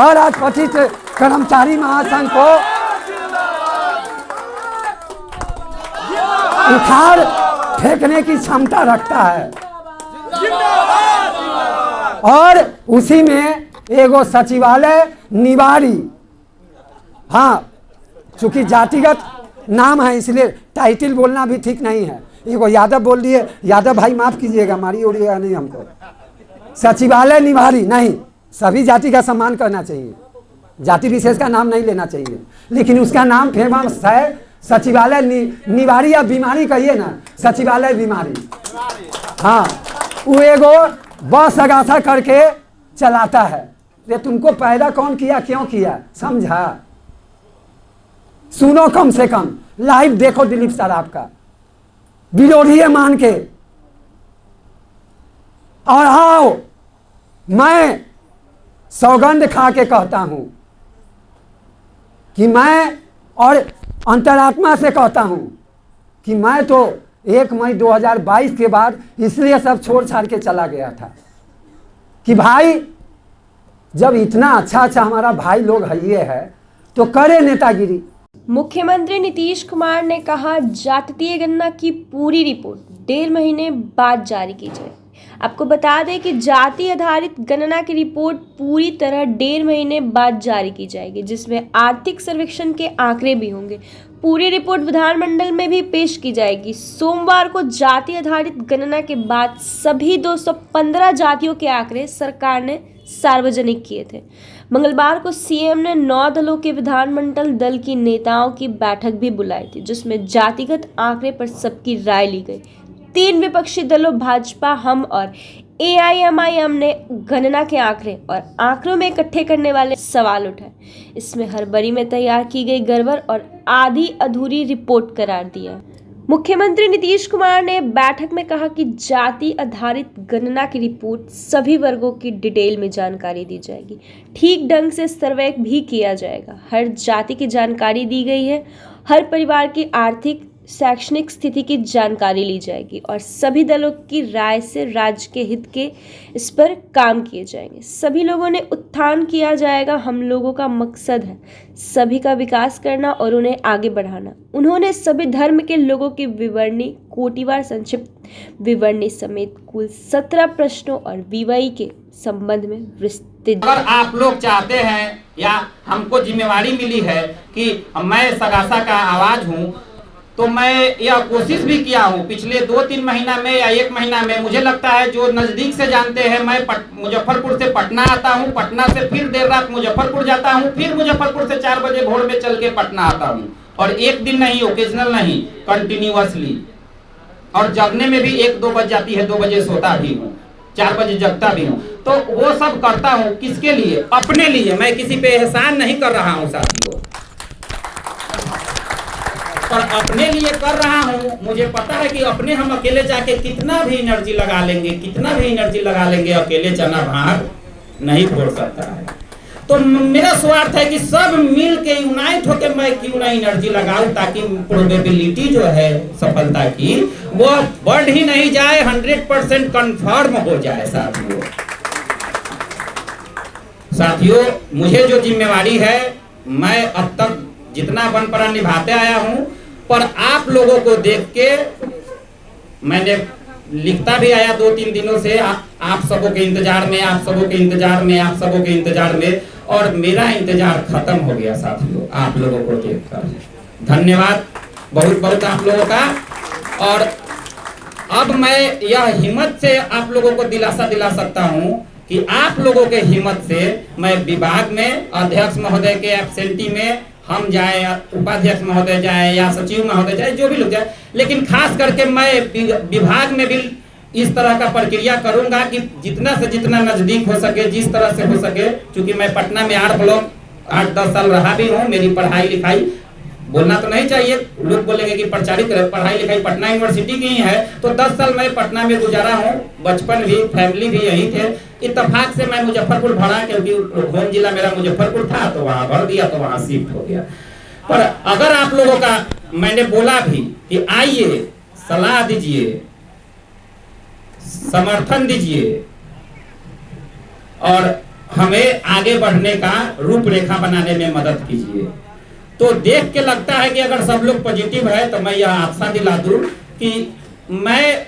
और असंगठित कर्मचारी महासंघ को उखाड़ फेंकने की क्षमता रखता है। और उसी में एगो सचिवालय निवारी, हाँ चूंकि जातिगत नाम है इसलिए टाइटल बोलना भी ठीक नहीं है। एगो यादव बोल दिए, यादव भाई माफ कीजिएगा, मारी उड़िएगा नहीं हमको। सचिवालय निवारी नहीं, सभी जाति का सम्मान करना चाहिए, जाति विशेष का नाम नहीं लेना चाहिए, लेकिन उसका नाम फेमस है सचिवालय निवारी, या बीमारी कहिए ना, सचिवालय बीमारी। हाँ, वो एगो बस अगाथा करके चलाता है। ये तुमको पैदा कौन किया, क्यों किया, समझा? सुनो कम से कम, लाइव देखो दिलीप सराफ का, विरोधी है मान के। और आओ, मैं सौगंध खा के कहता हूं कि मैं, और अंतरात्मा से कहता हूं कि मैं तो 1 मई 2022 के बाद इसलिए सब छोड़ छाड़ के चला गया था कि भाई जब इतना अच्छा हमारा भाई लोग है ये है तो करे नेतागिरी। मुख्यमंत्री नीतीश कुमार ने कहा जातीय गणना की पूरी रिपोर्ट 1.5 महीने बाद जारी की जाए। आपको बता दें कि जाति आधारित गणना की रिपोर्ट पूरी तरह 1.5 महीने बाद जारी की जाएगी, जिसमें आर्थिक सर्वेक्षण के आंकड़े भी होंगे। पूरी रिपोर्ट विधानमंडल में भी पेश की जाएगी। सोमवार को जाति आधारित गणना के बाद सभी 215 जातियों के आंकड़े सरकार ने सार्वजनिक किए थे। मंगलवार को सीएम ने 9 दलों के विधानमंडल दल की नेताओं की बैठक भी बुलाई थी, जिसमें जातिगत आंकड़े पर सबकी राय ली गई। 3 विपक्षी दलों भाजपा, हम और एआईएमआईएम ने गणना के आंकड़े और आंकड़ों में इकट्ठे करने वाले सवाल उठाए। इसमें हड़बड़ी में तैयार की गई गड़बड़ और आधी अधूरी रिपोर्ट करार दिया। मुख्यमंत्री नीतीश कुमार ने बैठक में कहा कि जाति आधारित गणना की रिपोर्ट सभी वर्गों की डिटेल में जानकारी दी जाएगी, ठीक ढंग से सर्वे भी किया जाएगा। हर जाति की जानकारी दी गई है, हर परिवार की आर्थिक शैक्षणिक स्थिति की जानकारी ली जाएगी और सभी दलों की राय से राज्य के हित के इस पर काम किए जाएंगे। सभी लोगों ने उत्थान किया जाएगा। हम लोगों का मकसद है सभी का विकास करना और उन्हें आगे बढ़ाना। उन्होंने सभी धर्म के लोगों की विवरणी, कोटिवार संक्षिप्त विवरणी समेत कुल 17 प्रश्नों और विवई के संबंध में विस्तृत। अगर आप लोग चाहते हैं या हमको जिम्मेवारी मिली है कि मैं सगासा का आवाज हूँ, तो मैं यह कोशिश भी किया हूँ पिछले 2-3 महीना में या 1 महीना में। मुझे लगता है जो नज़दीक से जानते हैं, मैं मुजफ्फरपुर से पटना आता हूँ, पटना से फिर देर रात मुजफ्फरपुर जाता हूँ, फिर मुजफ्फरपुर से 4 बजे भोर में चल के पटना आता हूँ। और एक दिन नहीं, ओकेजनल नहीं, कंटिन्यूअसली। और जगने में भी 1-2 बज जाती है, 2 बजे सोता भी हूँ, 4 बजे जगता भी हूँ। तो वो सब करता हूँ किसके लिए? अपने लिए। मैं किसी पे एहसान नहीं कर रहा हूँ साथियों, और अपने लिए कर रहा हूँ। मुझे पता है कि अपने हम अकेले जाके कितना भी एनर्जी लगा लेंगे, कितना भी एनर्जी लगा लेंगे, अकेले चना भाग नहीं फोड़ सकता है। तो मेरा स्वार्थ है कि सब मिल के यूनाइट होकर मैं क्यों ना एनर्जी लगाऊं, ताकि प्रोबेबिलिटी जो है सफलता की वो बढ़ ही नहीं जाए, 100% कंफर्म हो जाए। साथियों, मुझे जो जिम्मेवारी है, मैं अब तक जितना बनपरा निभाते आया हूं, पर आप लोगों को देख के मैंने लिखता भी आया 2-3 दिनों से, आप सबों के इंतजार में, आप सबों के इंतजार में, आप सबों के इंतजार में, और मेरा इंतजार खत्म हो गया साथियों आप लोगों को देखकर। धन्यवाद बहुत बहुत आप लोगों का। और अब मैं यह हिम्मत से आप लोगों को दिलासा दिला सकता हूं कि आप लोगों के हिम्मत से मैं विभाग में अध्यक्ष महोदय के एब्सेंटी में हम जाए, उपाध्यक्ष महोदय जाए या सचिव महोदय जाए, जो भी लोग जाए, लेकिन खास करके मैं विभाग में भी इस तरह का प्रक्रिया करूंगा कि जितना से जितना नजदीक हो सके, जिस तरह से हो सके। क्योंकि मैं पटना में 8-10 साल रहा भी हूँ, मेरी पढ़ाई लिखाई, बोलना तो नहीं चाहिए, लोग बोलेंगे कि प्रचारित पढ़ाई लिखाई पटना यूनिवर्सिटी की ही है, तो 10 साल मैं पटना में गुजारा हूँ। बचपन भी, फैमिली भी यही थे। इत्तेफाक से मैं मुजफ्फरपुर भरा, क्योंकि होम जिला मेरा मुजफ्फरपुर था, तो वहां भर दिया, तो वहां शिफ्ट हो गया। पर अगर आप लोगों का, मैंने बोला भी कि आइए, सलाह दीजिए, समर्थन दीजिए, और हमें आगे बढ़ने का रूपरेखा बनाने में मदद कीजिए। तो देख के लगता है कि अगर सब लोग पॉजिटिव है तो मैं यह आशा दिला दूं कि मैं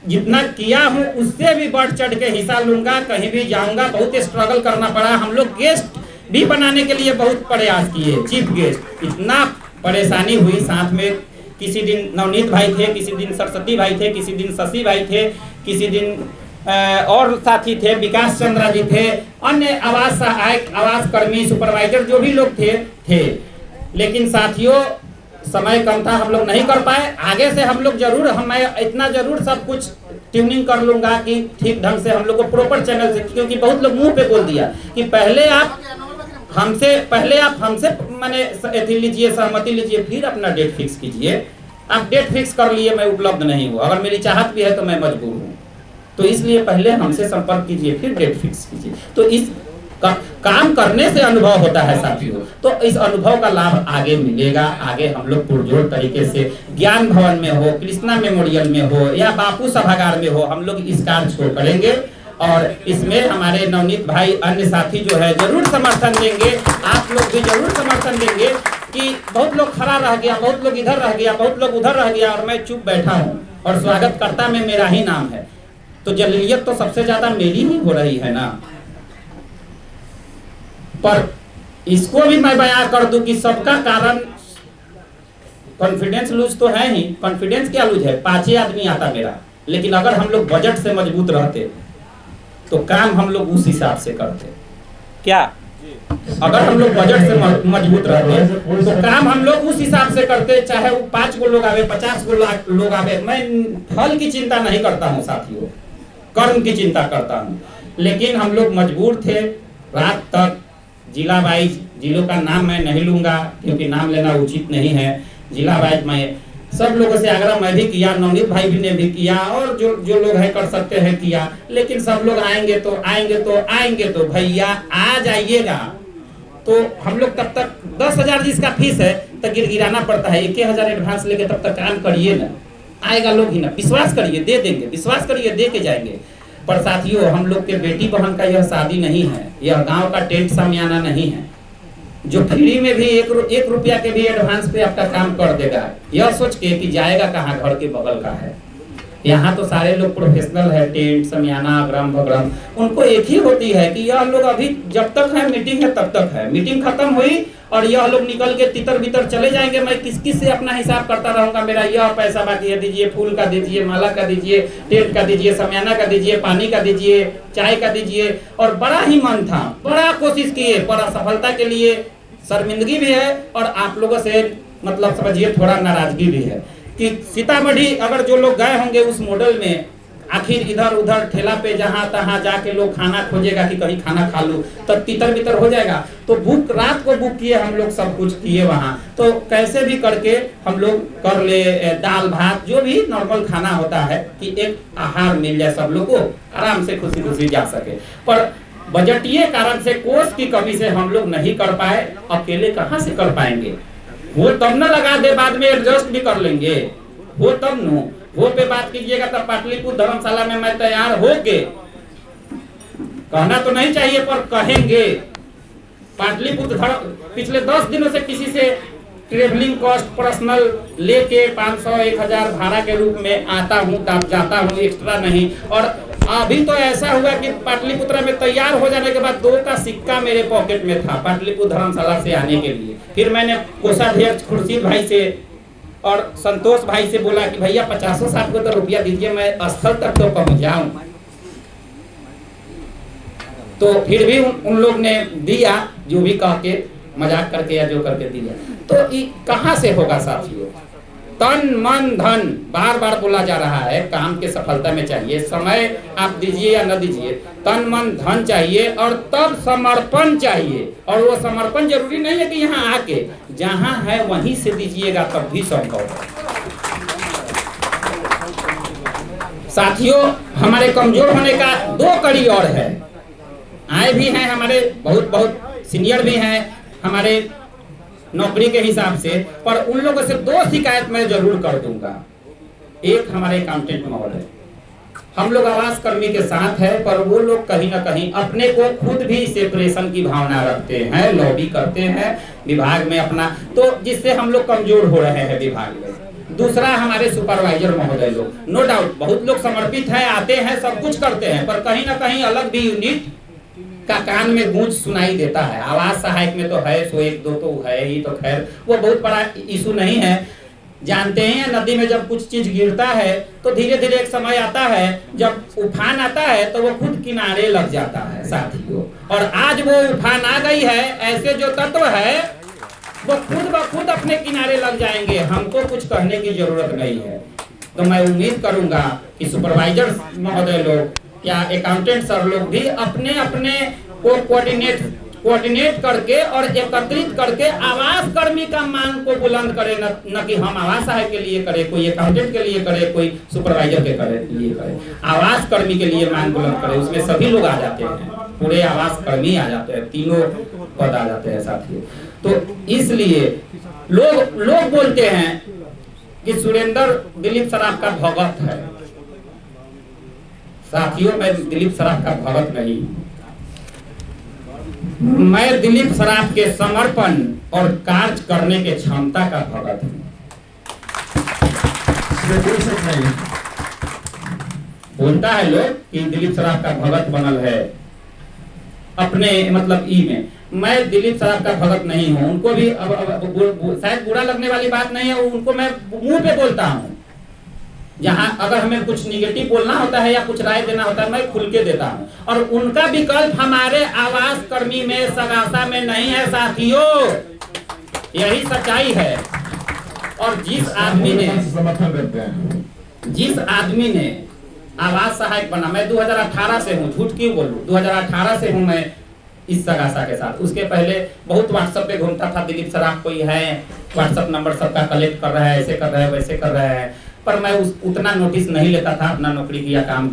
जितना किया हूं उससे भी बढ़ चढ़ के हिस्सा लूंगा, कहीं भी जाऊंगा। बहुत स्ट्रगल करना पड़ा, हम लोग गेस्ट भी बनाने के लिए बहुत प्रयास किए, चीफ गेस्ट, इतना परेशानी हुई। साथ में किसी दिन नवनीत भाई थे, किसी दिन सरस्वती भाई थे, किसी दिन शशि भाई थे, किसी दिन और साथी थे, विकास चंद्रा जी थे, अन्य आवास सहायक, आवास कर्मी, सुपरवाइजर जो भी लोग थे। लेकिन साथियों समय कम था, हम लोग नहीं कर पाए। आगे से हम लोग जरूर, मैं इतना जरूर सब कुछ ट्यूनिंग कर लूंगा कि ठीक ढंग से हम लोग को प्रॉपर चैनल से, क्योंकि बहुत लोग मुंह पे बोल दिया कि पहले आप हमसे माने एथी लीजिए, सहमति लीजिए, फिर अपना डेट फिक्स कीजिए। आप डेट फिक्स कर लिए, मैं उपलब्ध नहीं हूँ, अगर मेरी चाहत भी है तो मैं मजबूर हूँ, तो इसलिए पहले हमसे संपर्क कीजिए, फिर डेट फिक्स कीजिए। तो इस काम करने से अनुभव होता है साथियों, तो इस अनुभव का लाभ आगे मिलेगा। आगे हम लोग पुरजोर तरीके से ज्ञान भवन में हो, कृष्णा मेमोरियल में हो या बापू सभागार में हो, हम लोग इस कार्य को करेंगे। और इसमें हमारे नवनीत भाई, अन्य साथी जो है जरूर समर्थन देंगे, आप लोग भी जरूर समर्थन देंगे। कि बहुत लोग खड़ा रह गया, बहुत लोग इधर रह गया, बहुत लोग उधर रह गया और मैं चुप बैठा हूँ और स्वागतकर्ता में मेरा ही नाम है, तो जलीलियत तो सबसे ज्यादा मेरी ही हो रही है ना। पर इसको भी मैं बयां कर दूं कि सबका कारण कॉन्फिडेंस लूज तो है ही। कॉन्फिडेंस क्या लूज है, 5 आदमी आता मेरा, लेकिन अगर हम लोग बजट से मजबूत रहते तो काम हम लोग उस हिसाब से करते। क्या अगर हम लोग बजट से मजबूत रहते तो काम हम लोग उस हिसाब से करते, चाहे वो 5 गो लोग आवे, 50 गो लोग आवे। मैं फल की चिंता नहीं करता हूँ साथियों, कर्म की चिंता करता हूँ। लेकिन हम लोग मजबूर थे, रात तक जिला वाइज, जिलों का नाम मैं नहीं लूंगा क्योंकि नाम लेना उचित नहीं है, जिला वाइज मैं सब लोगों से आग्रह मैं भी किया, नवनीत भाई भी ने भी किया, और जो लोग है कर सकते हैं किया। लेकिन सब लोग आएंगे तो भैया आ जाइएगा। तो हम लोग तब तक 10,000 जिसका फीस है तो गिराना पड़ता है, 1,000 एडवांस लेके तब तक काम करिए ना, आएगा लोग ही ना। विश्वास करिए, दे देंगे, विश्वास करिए, दे के जाएंगे। पर साथियों हम लोग के बेटी बहन का यह शादी नहीं है, यह गांव का टेंट सामियाना नहीं है जो फ्री में भी 1 रुपया के भी एडवांस पे आपका काम कर देगा, यह सोच के कि जाएगा कहाँ, घर के बगल का है। यहाँ तो सारे लोग प्रोफेशनल है, टेंट समियाना अग्रम भग्रम, उनको एक ही होती है कि यह लोग अभी जब तक है मीटिंग है तब तक है, मीटिंग खत्म हुई और यह लोग निकल के तितर बितर चले जाएंगे। मैं किस से अपना हिसाब करता रहूंगा, मेरा यह पैसा बाकी है, दीजिए, फूल का दीजिए, माला का दीजिए, टेंट का दीजिए, समियाना का दीजिए, पानी का दीजिए, चाय का दीजिए। और बड़ा ही मन था, बड़ा कोशिश किए, पर असफलता के लिए शर्मिंदगी भी है और आप लोगों से मतलब समझिए थोड़ा नाराजगी भी है कि सीतामढ़ी अगर जो लोग गए होंगे उस मॉडल में, आखिर इधर उधर ठेला पे जहां तहां जाके लोग खाना खोजेगा कि कहीं खाना खा लूं, तो तितर बितर हो जाएगा। तो बुक रात को बुक किए हम लोग, सब कुछ किए वहां, तो कैसे भी करके हम लोग कर ले, दाल भात जो भी नॉर्मल खाना होता है कि एक आहार मिल जाए, सब लोग को आराम से खुशी खुशी जा सके। पर बजटीय कारण से, कोष की कमी से हम लोग नहीं कर पाए। अकेले कहाँ से कर पाएंगे, वो तब न लगा दे, बाद में एडजस्ट भी कर लेंगे, वो तब न वो पे बात कीजिएगा। तब पाटलिपुत्र धर्मशाला में मैं तैयार हो के, कहना तो नहीं चाहिए पर कहेंगे, पाटलिपुत्र पिछले 10 दिनों से किसी से ट्रेवलिंग कॉस्ट पर्सनल लेके 500 1000 भाड़ा के रूप में आता हूँ, तब जाता हूँ, एक्स्ट्रा नहीं। और अभी तो ऐसा हुआ कि पाटलिपुत्र में तैयार हो जाने के बाद 2 का सिक्का मेरे पॉकेट में था पाटलिपुत्र धर्मशाला से आने के लिए। फिर मैंने कोषाध्यक्ष खुर्शीद भाई से और संतोष भाई से बोला कि भैया 50-60 को तो रुपया दीजिए, मैं स्थल तक तो पहुंच जाऊं। तो फिर भी उन लोग ने दिया, जो भी कह के मजाक करके या जो करके दिया। तो कहां से होगा साथियों, तन मन धन बार बार बोला जा रहा है, काम के सफलता में चाहिए समय, आप दीजिए या न दीजिए, तन मन धन चाहिए और तब समर्पण चाहिए। और वो समर्पण जरूरी नहीं है कि यहाँ आके, जहाँ है वहीं से दीजिएगा तब भी संभव है। साथियों हमारे कमजोर होने का 2 कड़ी और है, आए भी हैं हमारे बहुत सीनियर भी हैं हमारे नौकरी के हिसाब से, पर उन लोगों से 2 शिकायत मैं जरूर कर दूंगा। एक हमारे अकाउंटेंट महोदय, हम लोग आवास कर्मी के साथ है, पर वो लोग कहीं ना कहीं अपने को खुद भी सेपरेशन की भावना रखते हैं, लॉबी करते हैं विभाग में अपना, तो जिससे हम लोग कमजोर हो रहे हैं विभाग में। दूसरा हमारे सुपरवाइजर महोदय लोग, नो डाउट बहुत लोग समर्पित हैं, आते हैं, सब कुछ करते हैं, पर कहीं ना कहीं अलग भी यूनिट का कान में गूंज सुनाई देता है। आवास सहायक में तो है, सो एक दो तो है ही, तो खैर वो बहुत बड़ा इशू नहीं है। जानते हैं नदी में जब कुछ चीज गिरता है तो धीरे धीरे एक समय आता है जब उफान आता है तो वो खुद किनारे लग जाता है साथियों, और आज वो उफान आ गई है, ऐसे जो तत्व है वो खुद ब खुद अपने किनारे लग जाएंगे, हमको कुछ कहने की जरूरत नहीं है। तो मैं उम्मीद करूंगा कि सुपरवाइजर महोदय लोग या अकाउंटेंट सर लोग भी अपने अपने को कोऑर्डिनेट करके और एकत्रित करके आवास कर्मी का मांग को बुलंद करे, न कि हम आवास सहायक के लिए करें, कोई अकाउंटेंट के लिए करे, कोई सुपरवाइजर के लिए करे, आवास कर्मी के लिए मांग बुलंद करे। उसमें सभी लोग आ जाते हैं, पूरे आवास कर्मी आ जाते हैं, तीनों पद आ जाते हैं साथियों। तो इसलिए लोग बोलते हैं कि सुरेंद्र दिलीप सराफ का भगत है। साथियों मैं दिलीप सराफ का भगत नहीं, मैं दिलीप सराफ के समर्पण और कार्य करने के क्षमता का भगत हूँ। बोलता है लोग कि दिलीप सराफ का भगत बनल है अपने मतलब में, मैं दिलीप सराफ का भगत नहीं हूँ। उनको भी शायद बुरा लगने वाली बात नहीं है, उनको मैं मुंह पे बोलता हूँ। जहां अगर हमें कुछ निगेटिव बोलना होता है या कुछ राय देना होता है मैं खुल के देता हूं, और उनका विकल्प हमारे आवास कर्मी में सगासा में नहीं है साथियों, यही सच्चाई है। और जिस आदमी ने आवास सहायक बना, मैं 2018 से हूँ, झूठ क्यों बोलूं, 2018 से हूँ मैं इस सगासा के साथ। उसके पहले बहुत व्हाट्सएप पे घूमता था, दिलीप सराफ कोई है, व्हाट्सएप नंबर सबका कलेक्ट कर रहा है, ऐसे कर रहा है, वैसे कर रहा है, पर मैं उतना नोटिस नहीं लेता था, अपना नौकरी किया काम